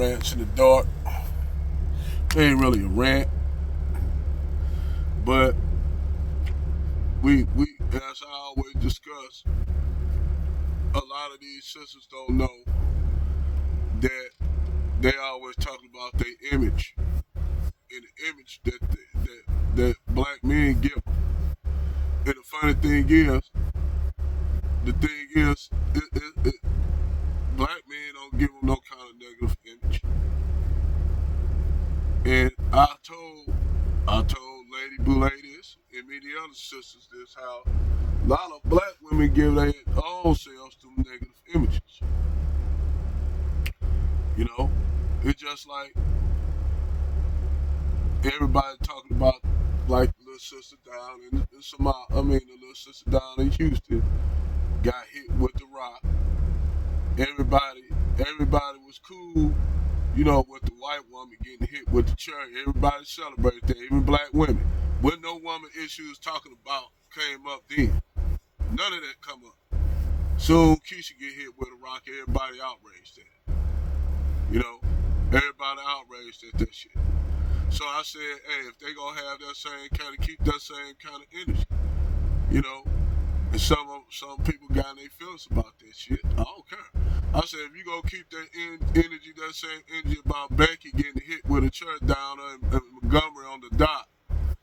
rants in the dark. It ain't really a rant, but we as I always discuss, a lot of these sisters don't know that they always talk about their image and the image that black men give them. And the funny thing is, it, black men don't give them no kind of negative image. And I told Lady Boulay this, and many other sisters this, how a lot of black women give their own selves to negative images. You know, it's just like everybody talking about, like the little sister down in Somalia. I mean, the little sister down in Houston got hit with the rock. Everybody was cool, with the white woman getting hit with the cherry. Everybody celebrated that, even black women. When no woman issues talking about came up then. None of that come up. Soon Keisha get hit with a rock, everybody outraged at it. Everybody outraged at that shit. So I said, hey, if they gonna have that same kind of, keep that same kind of energy, And some people got their feelings about that shit. I don't care. I said, if you gonna keep that energy, that same energy about Becky getting hit with a church down in Montgomery on the dock,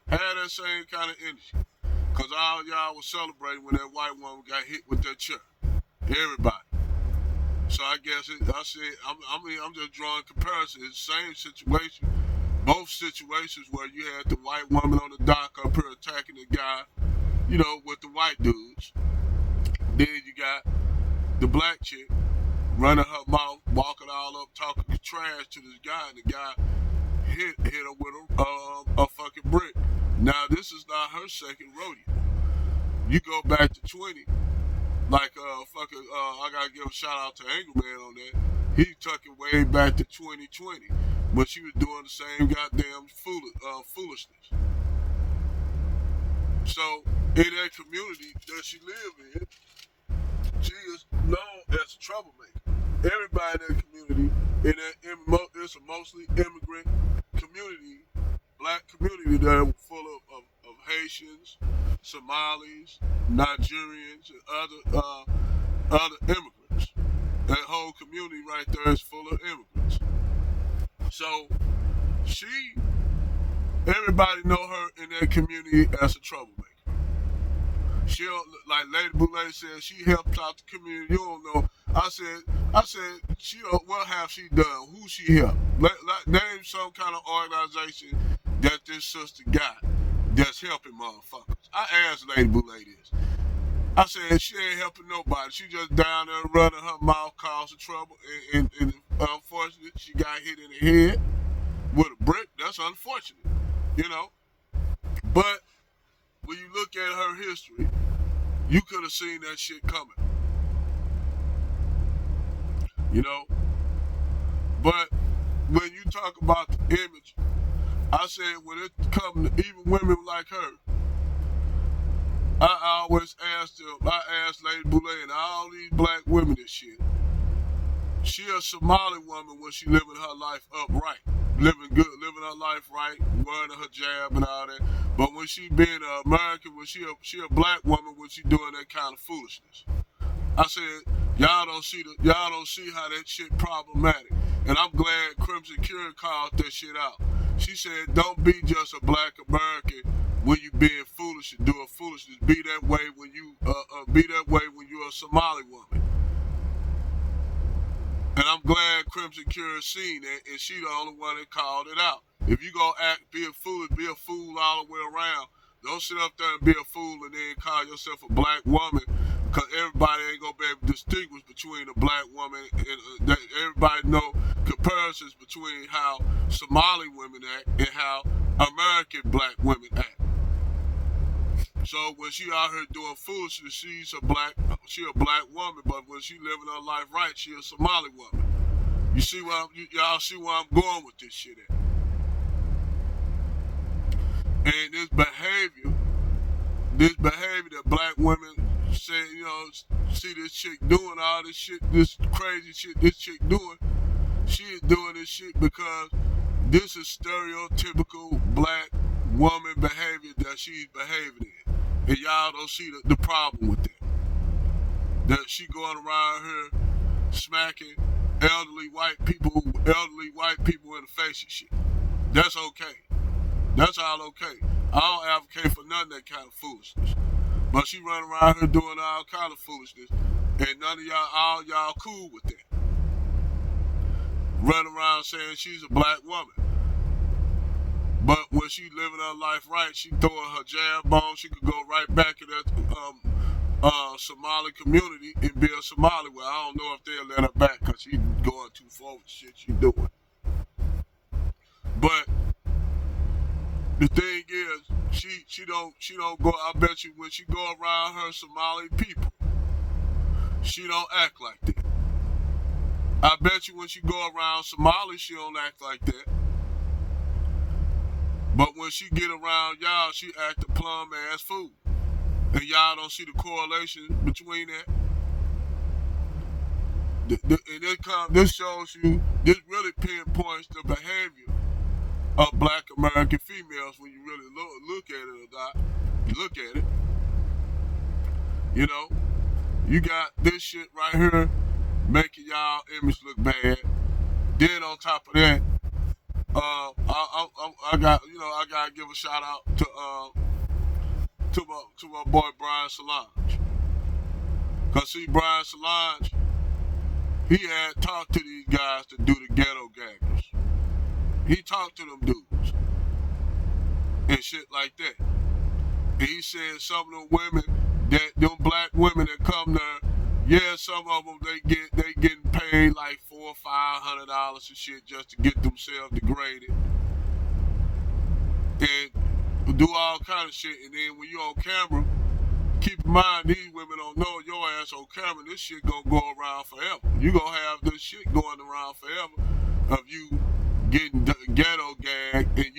have that same kind of energy. Cause all y'all was celebrating when that white woman got hit with that church. Everybody. So I guess I'm just drawing comparisons. It's the same situation. Both situations where you had the white woman on the dock up here attacking the guy, with the white dudes. Then you got the black chick running her mouth, walking all up, talking trash to this guy, and the guy hit her with a fucking brick. Now this is not her second rodeo. You go back to 20, like I gotta give a shout out to Angerman on that. He took it way back to 2020 when she was doing the same goddamn foolishness. So in that community that she lived in, she is known as a troublemaker. Everybody in that community, it's a mostly immigrant community, black community that was full of Haitians, Somalis, Nigerians, and other immigrants. That whole community right there is full of immigrants. So everybody know her in that community as a troublemaker. She'll, like Lady Boulay said, she helps out the community. You don't know. I said, what have she done? Who she helped? Name some kind of organization that this sister got that's helping motherfuckers. I asked Lady Boulay this. I said, she ain't helping nobody. She just down there running her mouth, causing trouble, and unfortunately, she got hit in the head with a brick. That's unfortunate, But when you look at her history, you could have seen that shit coming. But when you talk about the image, I said when it comes to even women like her, I always asked Lady Boulay and all these black women this shit. She a Somali woman when she living her life upright, living good, living her life right, wearing her hijab and all that. But when she being an American, when she a black woman when she doing that kind of foolishness. I said, y'all don't see how that shit problematic. And I'm glad Crimson Cure called that shit out. She said, don't be just a black American when you being foolish and doing foolishness. Be that way when you're a Somali woman. And I'm glad Crimson Cure seen that, and she the only one that called it out. If you gonna be a fool all the way around. Don't sit up there and be a fool and then call yourself a black woman, because everybody ain't gonna be able to distinguish between a black woman and everybody know comparisons between how Somali women act and how American black women act. So when she out here doing foolishness, she a black woman, but when she living her life right, she a Somali woman. You see y'all see where I'm going with this shit at. And this behavior that black women say, see this chick doing all this shit, this crazy shit this chick doing, She is doing this shit because this is stereotypical black woman behavior that she's behaving in. And y'all don't see the problem with that. That she going around here smacking elderly white people in the face and shit. That's okay. That's all okay. I don't advocate for none of that kind of foolishness. But she running around here doing all kind of foolishness, and none of all y'all cool with that. Running around saying she's a black woman. But when she living her life right, she throwing her jab on, she could go right back in that Somali community and be a Somali. Well, I don't know if they'll let her back because she's going too far with the shit she's doing. But the thing is, she don't go. I bet you when she go around her Somali people, she don't act like that. I bet you when she go around Somali, she don't act like that. But when she get around y'all, she act a plum ass fool. And y'all don't see the correlation between that. This shows you, this really pinpoints the behavior of black American females when you really look at it or not. You look at it. You know, you got this shit right here making y'all image look bad. Then on top of that, I gotta give a shout out to my boy Brian Solange. Cause see, Brian Solange, he had talked to these guys to do the ghetto gaggers. He talked to them dudes and shit like that. And he said some of them women, them black women that come there, yeah, some of them they getting paid like $400 or $500 and shit just to get themselves degraded and do all kind of shit. And then when you on camera, keep in mind these women don't know your ass on camera. This shit gonna go around forever. You gonna have this shit going around forever of you getting ghetto gag and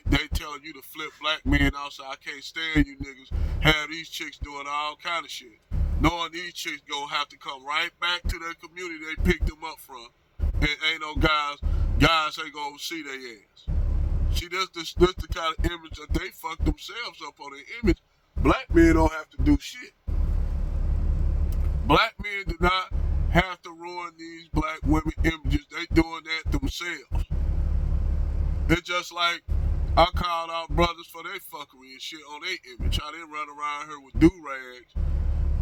they telling you to flip black men outside. I can't stand you niggas. Have these chicks doing all kind of shit. Knowing these chicks gonna have to come right back to their community they picked them up from. And ain't no guys ain't gonna see their ass. See, this the kind of image that they fuck themselves up on their image. Black men don't have to do shit. Black men do not have to ruin these black women images. They doing that themselves. It's just like I called out brothers for their fuckery and shit on their image. How they run around here with do-rags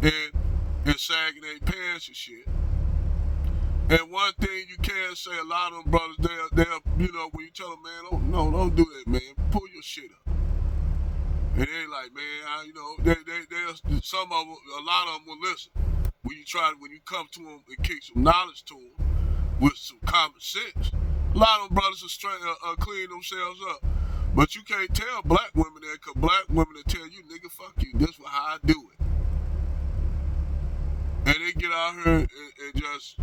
and sagging their pants and shit. And one thing you can say, a lot of them brothers, they'll you know, when you tell them, man, don't do that, man. Pull your shit up. And they like, man, some of them, a lot of them will listen. When you come to them and kick some knowledge to them with some common sense, a lot of them brothers will clean themselves up. But you can't tell black women that, because black women will tell you, nigga, fuck you, this is how I do it. And they get out here and just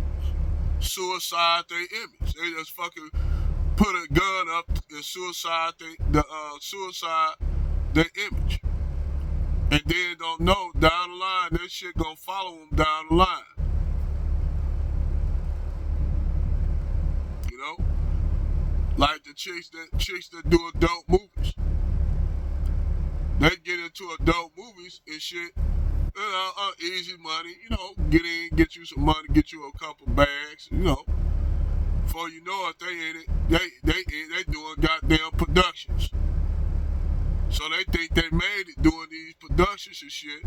suicide their image. They just fucking put a gun up and suicide their image. And then don't know down the line, that shit gonna follow them down the line. You know? Like the chicks that do adult movies. They get into adult movies and shit, easy money, get in, get you some money, get you a couple bags, Before you know it, they in it, they doing goddamn productions. So they think they made it doing these productions and shit,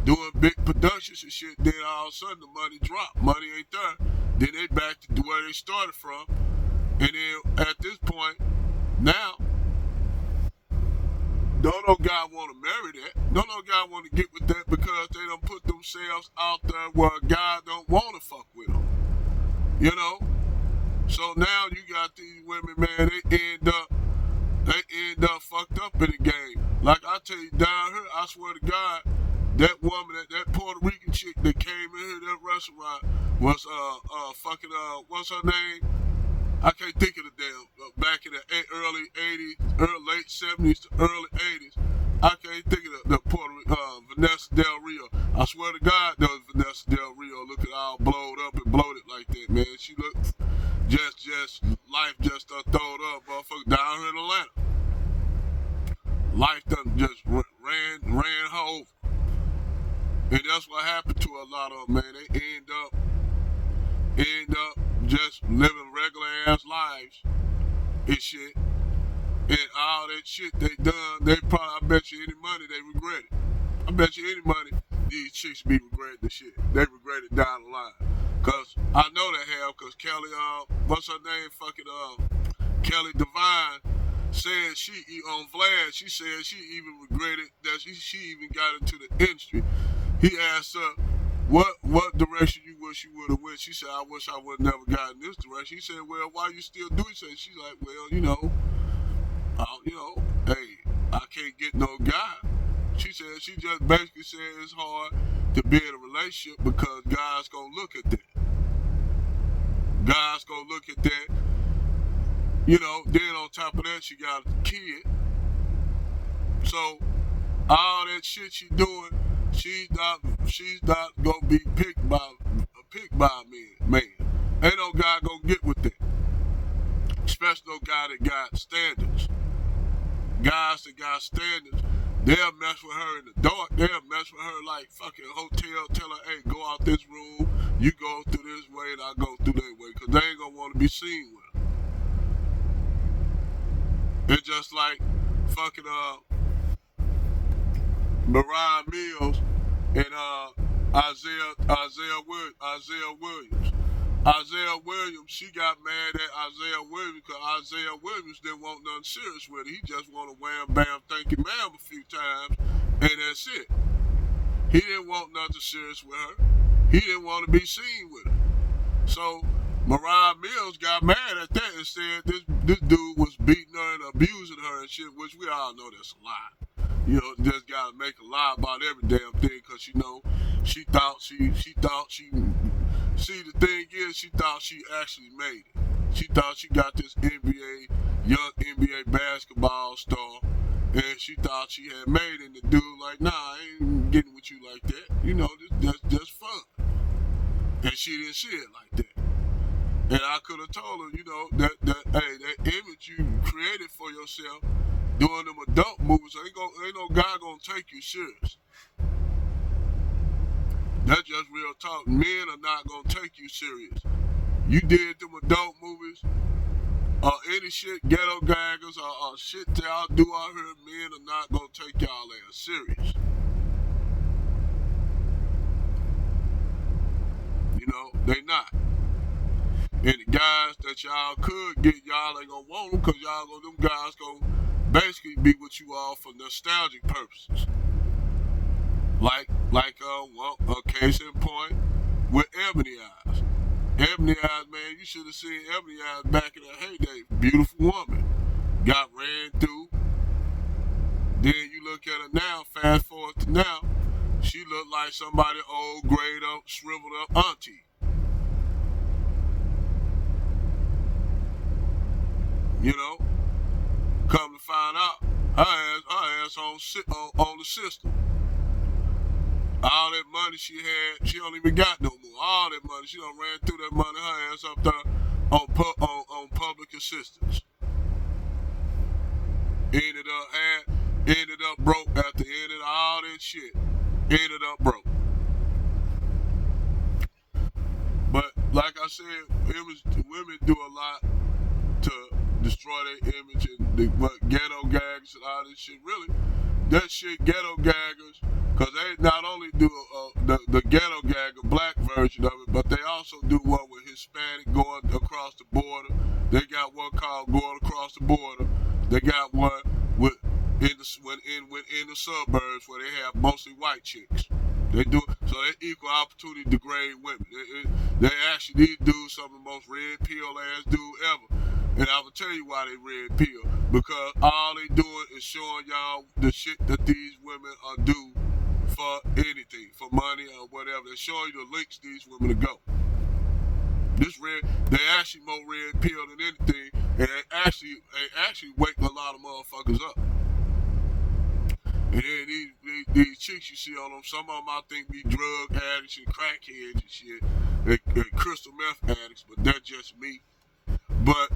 doing big productions and shit, then all of a sudden the money dropped. Money ain't there. Then they back to where they started from. And then at this point, now, don't no guy want to marry that. Don't no guy want to get with that because they done put themselves out there where a guy don't want to fuck with them. So now you got these women, man, they end up fucked up in the game. Like I tell you, down here, I swear to God, that woman, that Puerto Rican chick that came in here, that restaurant, was what's her name? I can't think of the damn, back in the early 80s, late 70s to early 80s. I can't think of the Puerto Rican, Vanessa Del Rio. I swear to God, that was Vanessa Del Rio looking all blowed up and bloated like that, man. She looked just life just done throwed up, motherfucker, down here in Atlanta. Life done just ran her over. And that's what happened to a lot of them, man. They end up just living regular ass lives and shit. And all that shit they done, they probably, I bet you any money they regret it. I bet you any money these chicks be regretting the shit. They regret it down the line. Cause I know they have, cause Kelly, what's her name? Kelly Divine said she, on Vlad, she said she even regretted that she even got into the industry. He asked her, what direction you wish you would have went? She said, I wish I would have never gotten this direction. He said, well, why you still doing it? She's like, well, hey, I can't get no guy. She said, she just basically said it's hard to be in a relationship because guys gonna look at that. Guys gonna look at that. Then on top of that, she got a kid. So all that shit she doing, she's not gonna be picked by a man. Ain't no guy gonna get with that. Especially no guy that got standards. Guys that got standards, they'll mess with her in the dark. They'll mess with her like fucking hotel. Tell her, hey, go out this room. You go through this way and I go through that way. Because they ain't going to want to be seen with her. It's just like fucking Mariah Mills and Isaiah Williams. Isaiah Williams, she got mad at Isaiah Williams because Isaiah Williams didn't want nothing serious with her. He just wanted wham, bam, thank you, ma'am a few times, and that's it. He didn't want nothing serious with her. He didn't want to be seen with her. So Mariah Mills got mad at that and said this dude was beating her and abusing her and shit, which we all know that's a lie. Just gotta make a lie about every damn thing because she thought she see, the thing is, she thought she actually made it. She thought she got this young NBA basketball star, and she thought she had made it. And the dude like, nah, I ain't getting with you like that. This just fun. And she didn't see it like that. And I could have told her, that image you created for yourself doing them adult movies, ain't no guy gonna take you serious. That's just real talk. Men are not gonna take you serious. You did them adult movies, or any shit, ghetto gaggers, or shit y'all do out here, men are not gonna take y'all as serious. They not. And the guys that y'all could get, y'all ain't gonna want them, cause them guys gonna basically be with you all for nostalgic purposes. Like a case in point with Ebony Eyes. Ebony Eyes, man, you should have seen Ebony Eyes back in the heyday. Beautiful woman. Got ran through. Then you look at her now, fast forward to now, she look like somebody old, grayed up, shriveled up auntie. Come to find out, her ass on the system. All that money she had, she don't even got no more. All that money, she done ran through that money, her ass up there on public assistance. Ended up broke at the end of all that shit. Ended up broke. But like I said, women do a lot to destroy their image and ghetto gags and all this shit. Really, that shit ghetto gaggers. Because they not only do the ghetto gag, a black version of it, but they also do one with Hispanic going across the border. They got one called Going Across the Border. They got one in the suburbs where they have mostly white chicks. They do so they equal opportunity degrade women. They actually, these dudes, some of the most red pill ass dude ever. And I will tell you why they red pill. Because all they doing is showing y'all the shit that these women are do for anything, for money or whatever. They're showing you the links these women to go. They actually more red pill than anything, and they actually wake a lot of motherfuckers up. And then these chicks you see on them, some of them I think be drug addicts and crackheads and shit, and crystal meth addicts, but that's just me. But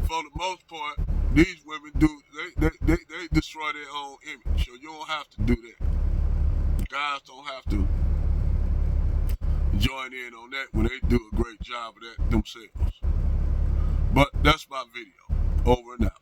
for the most part, these women do they destroy their own image. So you don't have to do that. Guys don't have to join in on that when they do a great job of that themselves. But that's my video. Over and out.